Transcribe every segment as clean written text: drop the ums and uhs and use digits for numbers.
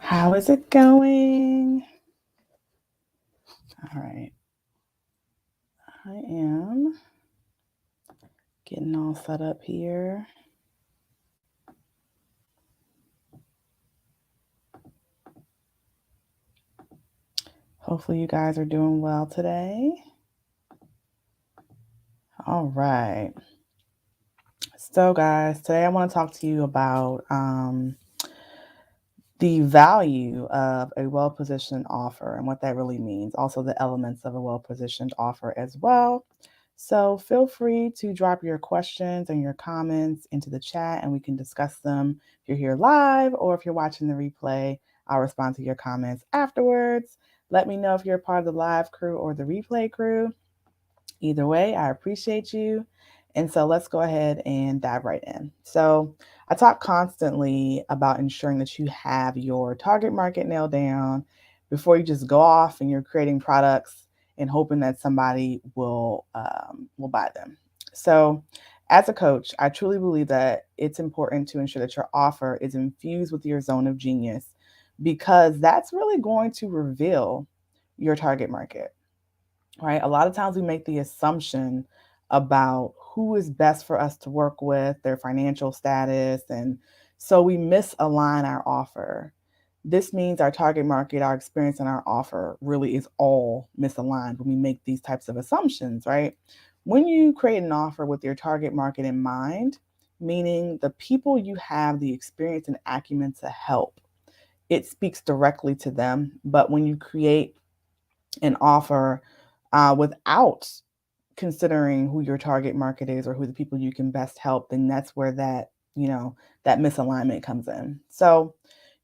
How is it going? All right. I am getting all set up here. Hopefully you guys are doing well today. All right. So guys, today I want to talk to you about the value of a well-positioned offer and what that really means. Also the elements of a well-positioned offer as well. So feel free to drop your questions and your comments into the chat and we can discuss them if you're here live or if you're watching the replay. I'll respond to your comments afterwards. Let me know if you're a part of the live crew or the replay crew. Either way, I appreciate you. And so let's go ahead and dive right in. So I talk constantly about ensuring that you have your target market nailed down before you just go off and you're creating products and hoping that somebody will buy them. So as a coach, I truly believe that it's important to ensure that your offer is infused with your zone of genius because that's really going to reveal your target market, right? A lot of times we make the assumption about who is best for us to work with, their financial status, and so we misalign our offer. This means our target market, our experience, and our offer really is all misaligned when we make these types of assumptions, right? When you create an offer with your target market in mind, meaning the people you have the experience and acumen to help, it speaks directly to them. But when you create an offer without considering who your target market is or who the people you can best help, then that's where that misalignment comes in. So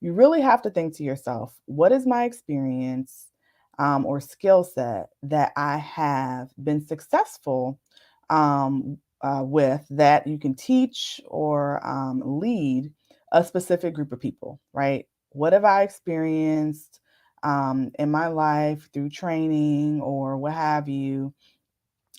you really have to think to yourself, what is my experience or skill set that I have been successful with that you can teach or lead a specific group of people, right? What have I experienced in my life through training or what have you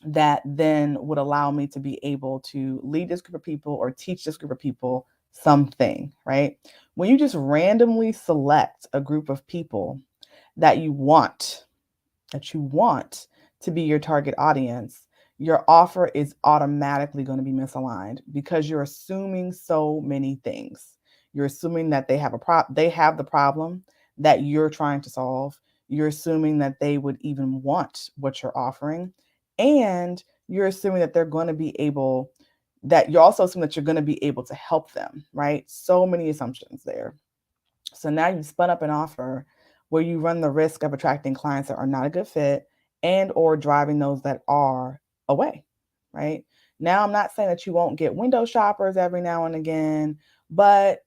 that then would allow me to be able to lead this group of people or teach this group of people something, right? When you just randomly select a group of people that you want, to be your target audience, your offer is automatically going to be misaligned because you're assuming so many things. You're assuming that they have the problem that you're trying to solve. You're assuming that they would even want what you're offering. And you're assuming that you're also assuming that you're going to be able to help them, right? So many assumptions there. So now you've spun up an offer where you run the risk of attracting clients that are not a good fit and or driving those that are away, right? Now I'm not saying that you won't get window shoppers every now and again, but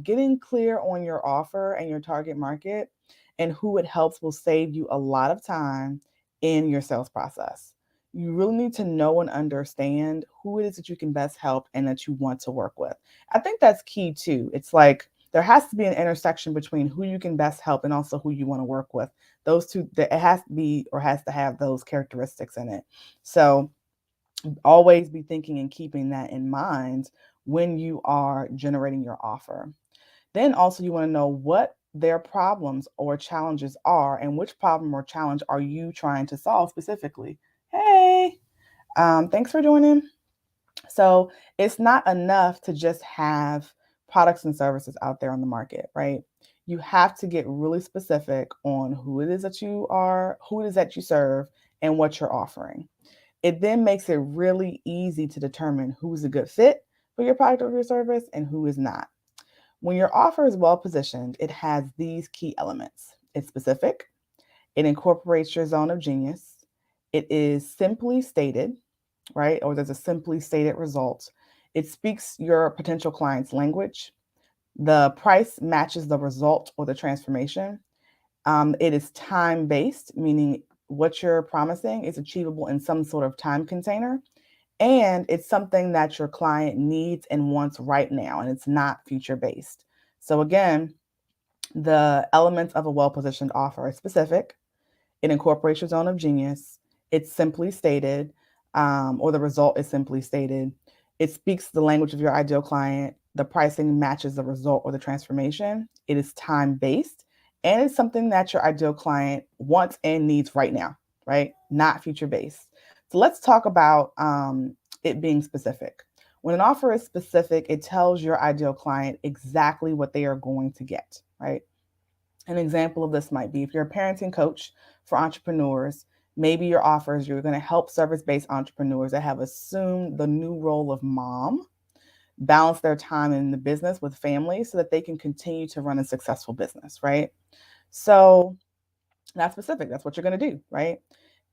getting clear on your offer and your target market and who it helps will save you a lot of time in your sales process. You really need to know and understand who it is that you can best help and that you want to work with. I think that's key too. It's like there has to be an intersection between who you can best help and also who you want to work with. Those two, it has to be or has to have those characteristics in it. So always be thinking and keeping that in mind when you are generating your offer. Then also you want to know what their problems or challenges are and which problem or challenge are you trying to solve specifically. Hey, thanks for joining. So it's not enough to just have products and services out there on the market, right? You have to get really specific on who it is that you serve, and what you're offering. It then makes it really easy to determine who's a good fit for your product or your service and who is not. When your offer is well positioned, it has these key elements. It's specific, it incorporates your zone of genius, it is simply stated, right? Or there's a simply stated result. It speaks your potential client's language. The price matches the result or the transformation. It is time based, meaning what you're promising is achievable in some sort of time container. And it's something that your client needs and wants right now, and it's not future based. So, again, the elements of a well positioned offer are specific, it incorporates your zone of genius. It's simply stated, or the result is simply stated. It speaks the language of your ideal client. The pricing matches the result or the transformation. It is time based, and it's something that your ideal client wants and needs right now, right? Not future based. So let's talk about it being specific. When an offer is specific, it tells your ideal client exactly what they are going to get, right? An example of this might be if you're a parenting coach for entrepreneurs, maybe your offers, you're going to help service based entrepreneurs that have assumed the new role of mom balance their time in the business with family so that they can continue to run a successful business, right? So that's specific. That's what you're going to do, right?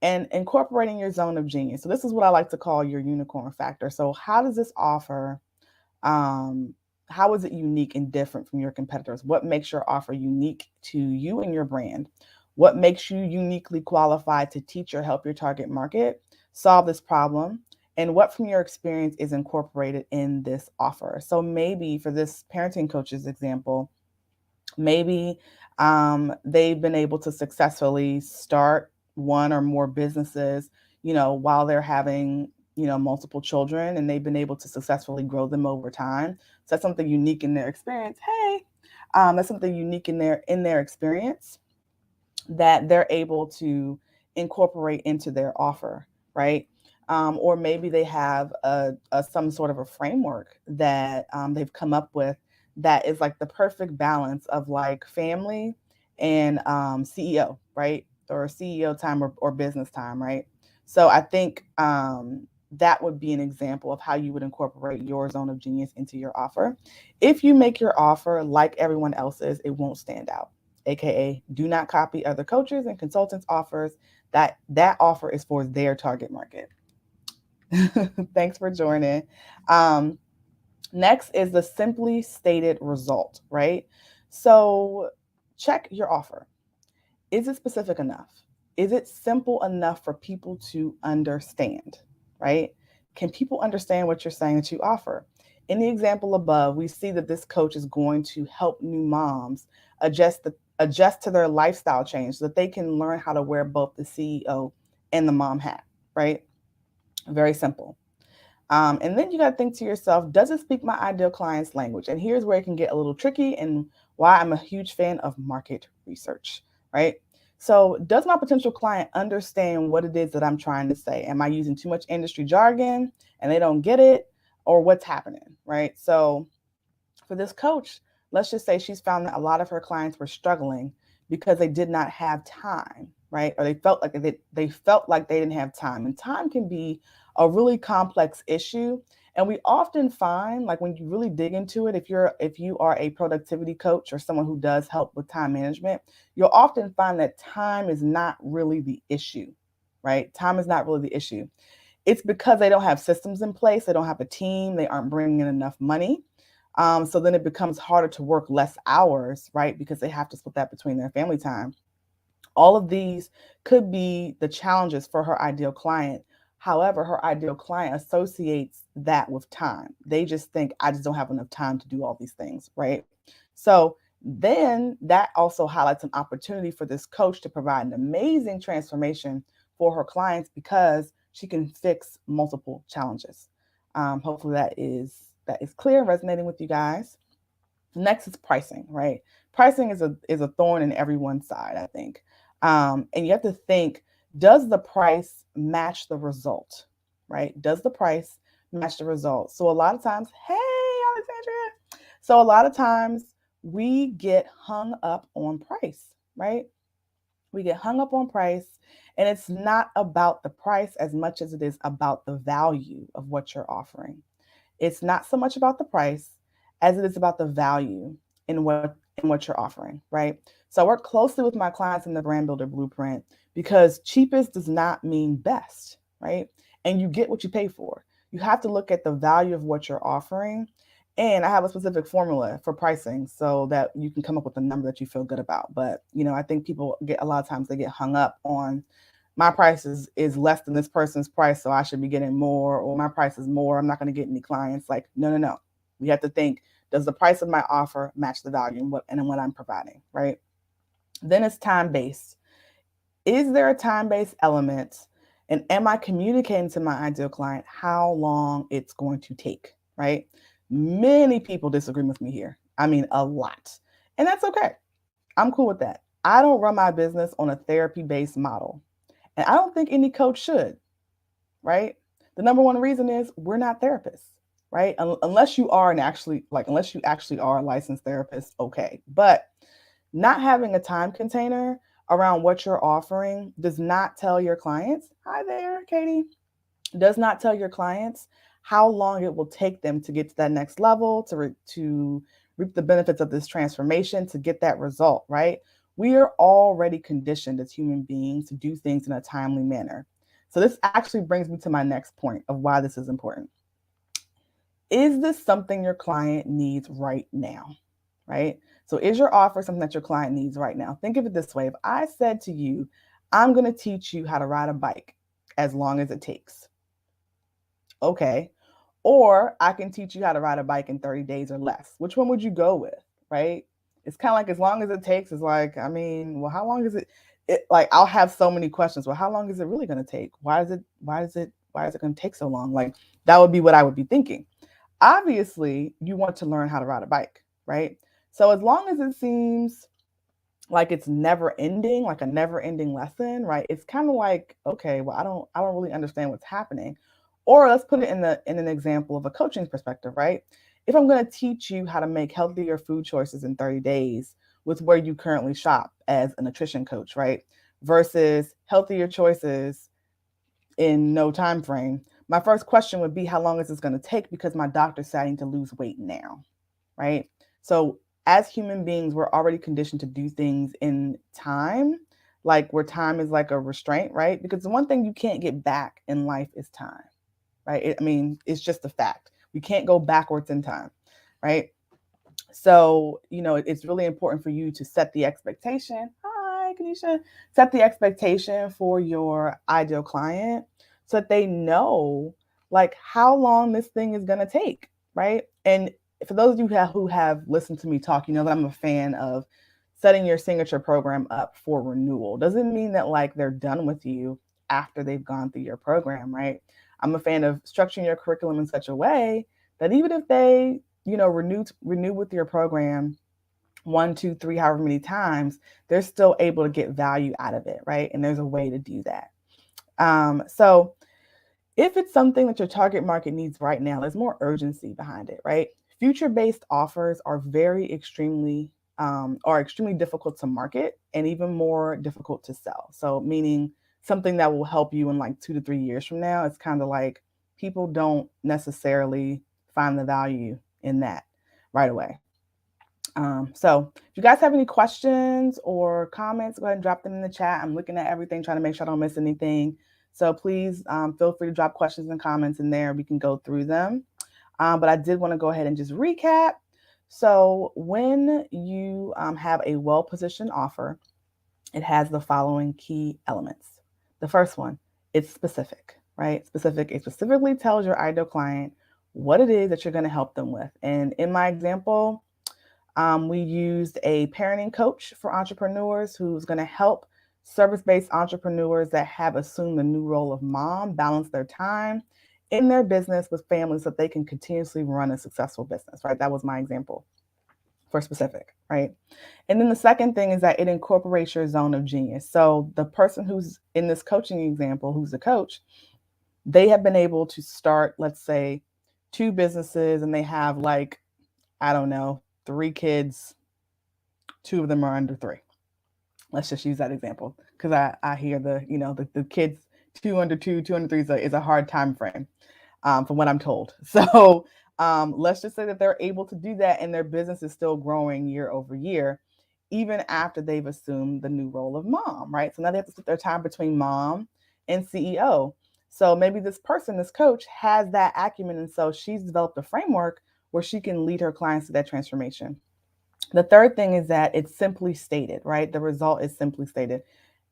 And incorporating your zone of genius. So this is what I like to call your unicorn factor. So how does this offer how is it unique and different from your competitors? What makes your offer unique to you and your brand? What makes you uniquely qualified to teach or help your target market solve this problem? And what from your experience is incorporated in this offer? So maybe for this parenting coach's example, maybe they've been able to successfully start one or more businesses, while they're having, multiple children, and they've been able to successfully grow them over time. So that's something unique in their experience. Hey, that's something unique in their experience that they're able to incorporate into their offer, right? Or maybe they have some sort of a framework that they've come up with that is like the perfect balance of like family and CEO, right? Or CEO time or business time, right? So I think that would be an example of how you would incorporate your zone of genius into your offer. If you make your offer like everyone else's, it won't stand out. AKA, do not copy other coaches and consultants' offers. That offer is for their target market. Thanks for joining. Um, Next is the simply stated result, right? So check your offer. Is it specific enough? Is it simple enough for people to understand, right? Can people understand what you're saying that you offer? In the example above, we see that this coach is going to help new moms adjust to their lifestyle change so that they can learn how to wear both the CEO and the mom hat, right? Very simple. And then you got to think to yourself, does it speak my ideal client's language? And here's where it can get a little tricky and why I'm a huge fan of market research, right? So, does my potential client understand what it is that I'm trying to say? Am I using too much industry jargon and they don't get it? Or what's happening, right? So, for this coach, let's just say she's found that a lot of her clients were struggling because they did not have time, right? Or they felt like they didn't have time. And time can be a really complex issue. And we often find, like when you really dig into it, if you are a productivity coach or someone who does help with time management, you'll often find that time is not really the issue, right? Time is not really the issue. It's because they don't have systems in place, they don't have a team, they aren't bringing in enough money. So then it becomes harder to work less hours, right? Because they have to split that between their family time. All of these could be the challenges for her ideal client. However, her ideal client associates that with time. They just think, I just don't have enough time to do all these things, right? So then that also highlights an opportunity for this coach to provide an amazing transformation for her clients because she can fix multiple challenges. Hopefully that is clear, resonating with you guys. Next is pricing, right? Pricing is a thorn in everyone's side, I think. And you have to think, does the price match the result, right? Does the price match the result? So a lot of times, hey, Alexandria. So a lot of times we get hung up on price, right? We get hung up on price, and it's not about the price as much as it is about the value of what you're offering. It's not so much about the price as it is about the value in what you're offering, right? So I work closely with my clients in the brand builder blueprint because cheapest does not mean best, right? And you get what you pay for. You have to look at the value of what you're offering. And I have a specific formula for pricing so that you can come up with a number that you feel good about. But, I think people get a lot of times they get hung up on my price is less than this person's price, so I should be getting more, or my price is more, I'm not going to get any clients. Like, no, no, no. We have to think, does the price of my offer match the value and what I'm providing, right? Then it's time-based. Is there a time-based element? And am I communicating to my ideal client how long it's going to take, right? Many people disagree with me here. I mean, a lot. And that's okay. I'm cool with that. I don't run my business on a therapy-based model. And I don't think any coach should, right? The number one reason is we're not therapists, right? Unless you are unless you actually are a licensed therapist, okay. But not having a time container around what you're offering does not tell your clients, hi there, Katie, does not tell your clients how long it will take them to get to that next level, to reap the benefits of this transformation, to get that result, right? We are already conditioned as human beings to do things in a timely manner. So this actually brings me to my next point of why this is important. Is this something your client needs right now? Right? So is your offer something that your client needs right now? Think of it this way. If I said to you, I'm going to teach you how to ride a bike as long as it takes. Okay. Or I can teach you how to ride a bike in 30 days or less. Which one would you go with? Right? It's kind of like as long as it takes is like, I mean, well, how long is it like I'll have so many questions. Well, how long is it really going to take? Why is it going to take so long? Like that would be what I would be thinking. Obviously, you want to learn how to ride a bike, right? So as long as it seems like it's never ending, like a never ending lesson, right? It's kind of like, okay, well, I don't really understand what's happening. Or let's put it in an example of a coaching perspective, right? If I'm going to teach you how to make healthier food choices in 30 days with where you currently shop as a nutrition coach, right? Versus healthier choices in no time frame. My first question would be, how long is this going to take? Because my doctor's saying I need to lose weight now, right? So as human beings, we're already conditioned to do things in time, like where time is like a restraint, right? Because the one thing you can't get back in life is time, right? It's just a fact. We can't go backwards in time, right? So, it's really important for you to set the expectation. Hi, Kanisha. Set the expectation for your ideal client so that they know like how long this thing is going to take, right? And for those of you who have listened to me talk, you know that I'm a fan of setting your signature program up for renewal. Doesn't mean that like they're done with you after they've gone through your program, right? I'm a fan of structuring your curriculum in such a way that even if they renew with your program 1, 2, 3, however many times, they're still able to get value out of it, right? And there's a way to do that. So if it's something that your target market needs right now, there's more urgency behind it, right? Future-based offers are extremely difficult to market and even more difficult to sell. So meaning something that will help you in like 2 to 3 years from now, it's kind of like people don't necessarily find the value in that right away. So if you guys have any questions or comments, go ahead and drop them in the chat. I'm looking at everything, trying to make sure I don't miss anything. So please feel free to drop questions and comments in there. We can go through them. But I did want to go ahead and just recap. So when you have a well-positioned offer, it has the following key elements. The first one, it's specific, right? Specific. It specifically tells your ideal client what it is that you're going to help them with. And in my example, we used a parenting coach for entrepreneurs who's going to help service-based entrepreneurs that have assumed the new role of mom balance their time in their business with families so that they can continuously run a successful business, right? That was my example for specific, right? And then the second thing is that it incorporates your zone of genius. So the person who's in this coaching example, who's the coach, they have been able to start, let's say, 2 businesses, and they have like, I don't know, 3 kids, 2 of them are under 3. Let's just use that example because I hear the kids 2 under 2, 2 under 3 is a hard time frame from what I'm told. So let's just say that they're able to do that and their business is still growing year over year, even after they've assumed the new role of mom, right? So now they have to split their time between mom and CEO. So maybe this coach, has that acumen. And so she's developed a framework where she can lead her clients to that transformation. The third thing is that it's simply stated, right? The result is simply stated.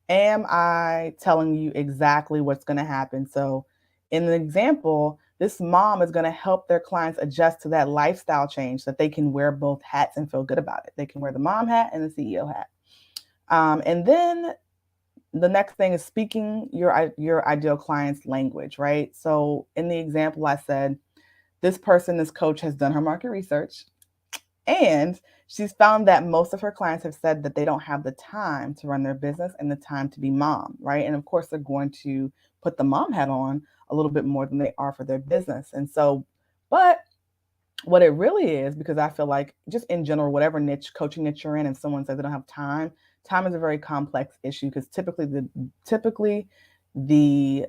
Am I telling you exactly what's going to happen? So in the example, this mom is going to help their clients adjust to that lifestyle change so that they can wear both hats and feel good about it. They can wear the mom hat and the CEO hat. And then the next thing is speaking your ideal client's language, right? So in the example, I said, this coach has done her market research And she's found that most of her clients have said that they don't have the time to run their business and the time to be mom, right? And of course, they're going to put the mom hat on a little bit more than they are for their business. And so, but what it really is, because I feel like just in general, whatever niche, coaching niche you're in, and someone says they don't have time, time is a very complex issue because typically the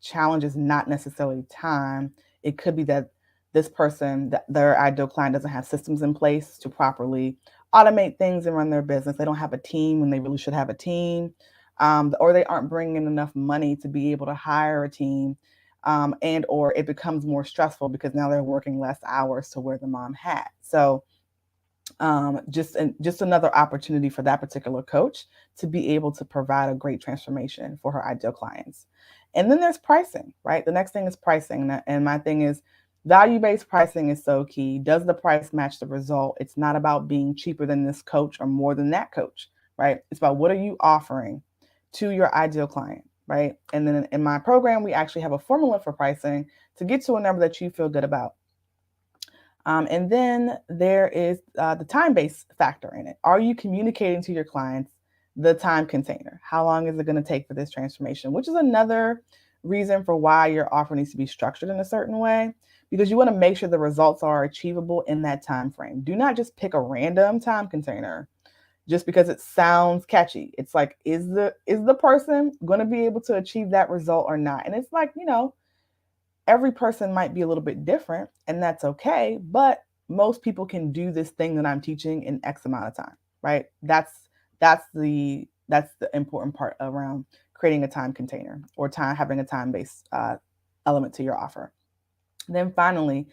challenge is not necessarily time. It could be that this person, that their ideal client, doesn't have systems in place to properly automate things and run their business. They don't have a team when they really should have a team, or they aren't bringing in enough money to be able to hire a team, and or it becomes more stressful because now they're working less hours to wear the mom hat. So just another opportunity for that particular coach to be able to provide a great transformation for her ideal clients. And then there's pricing, right? The next thing is pricing, and my thing is value-based pricing is so key. Does the price match the result? It's not about being cheaper than this coach or more than that coach, right? It's about what are you offering to your ideal client, right? And then in my program, we actually have a formula for pricing to get to a number that you feel good about. And then there is the time-based factor in it. Are you communicating to your clients the time container? How long is it going to take for this transformation? Which is another reason for why your offer needs to be structured in a certain way, because you want to make sure the results are achievable in that time frame. Do not just pick a random time container just because it sounds catchy. It's like, is the person going to be able to achieve that result or not? And it's like, every person might be a little bit different, and that's okay, but most people can do this thing that I'm teaching in X amount of time, right? That's the important part around creating a time container or having a time-based element to your offer. Then finally,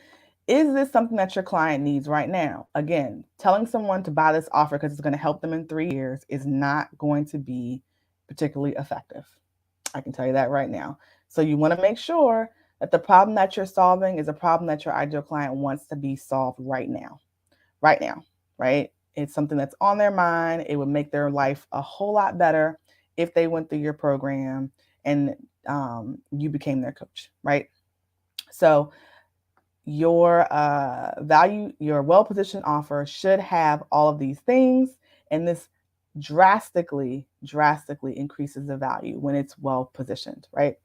is this something that your client needs right now? Again, telling someone to buy this offer because it's going to help them in 3 years is not going to be particularly effective. I can tell you that right now. So you want to make sure that the problem that you're solving is a problem that your ideal client wants to be solved right now. Right now, right? It's something that's on their mind. It would make their life a whole lot better if they went through your program and you became their coach, right? So your your well-positioned offer should have all of these things, and this drastically increases the value when it's well positioned, right?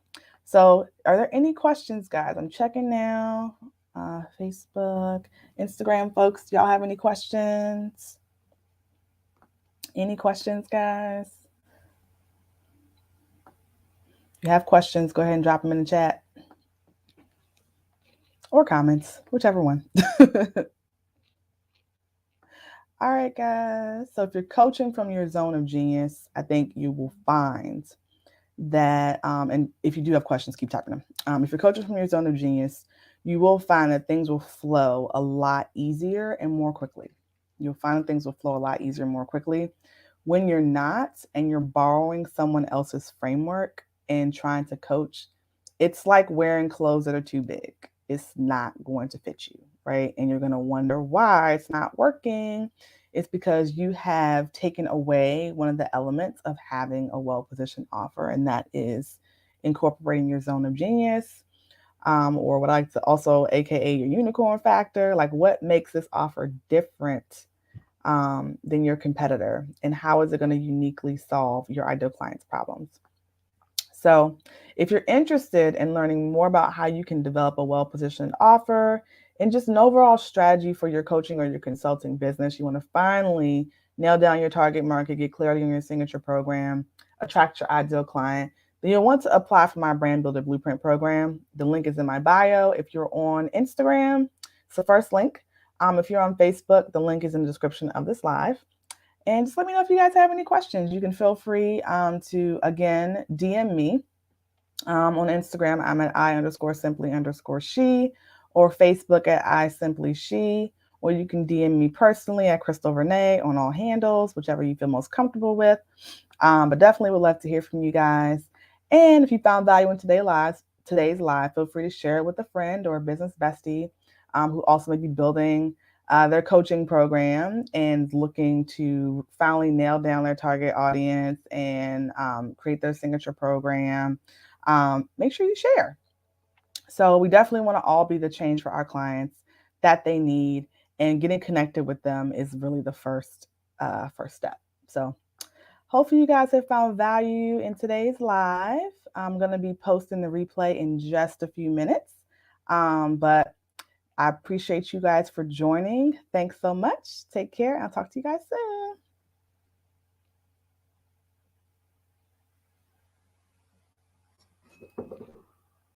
So are there any questions, guys? I'm checking now. Facebook, Instagram folks, do y'all have any questions? Any questions, guys? If you have questions, go ahead and drop them in the chat or comments, whichever one. All right, guys. So if you're coaching from your zone of genius, I think you will find that, and if you do have questions, keep typing them. If you're coaching from your zone of genius, you will find that things will flow a lot easier and more quickly. You'll find that things will flow a lot easier and more quickly when you're not and you're borrowing someone else's framework and trying to coach. It's like wearing clothes that are too big. It's not going to fit you, right? And you're going to wonder why it's not working. It's because you have taken away one of the elements of having a well-positioned offer, and that is incorporating your zone of genius, or what I like to also, AKA your unicorn factor. Like, what makes this offer different than your competitor, and how is it going to uniquely solve your ideal client's problems? So if you're interested in learning more about how you can develop a well-positioned offer and just an overall strategy for your coaching or your consulting business, you want to finally nail down your target market, get clarity on your signature program, attract your ideal client, then you'll want to apply for my Brand Builder Blueprint program. The link is in my bio. If you're on Instagram, it's the first link. If you're on Facebook, the link is in the description of this live. And just let me know if you guys have any questions. You can feel free to, again, DM me on Instagram. I'm at I_simply_she, or Facebook at I simply_she, or you can DM me personally at Crystal Renee on all handles, whichever you feel most comfortable with. But definitely would love to hear from you guys. And if you found value in today's live, feel free to share it with a friend or a business bestie who also may be building their coaching program and looking to finally nail down their target audience and create their signature program. Make sure you share. So we definitely want to all be the change for our clients that they need. and getting connected with them is really the first step. So hopefully you guys have found value in today's live. I'm going to be posting the replay in just a few minutes. But I appreciate you guys for joining. Thanks so much. Take care. I'll talk to you guys soon.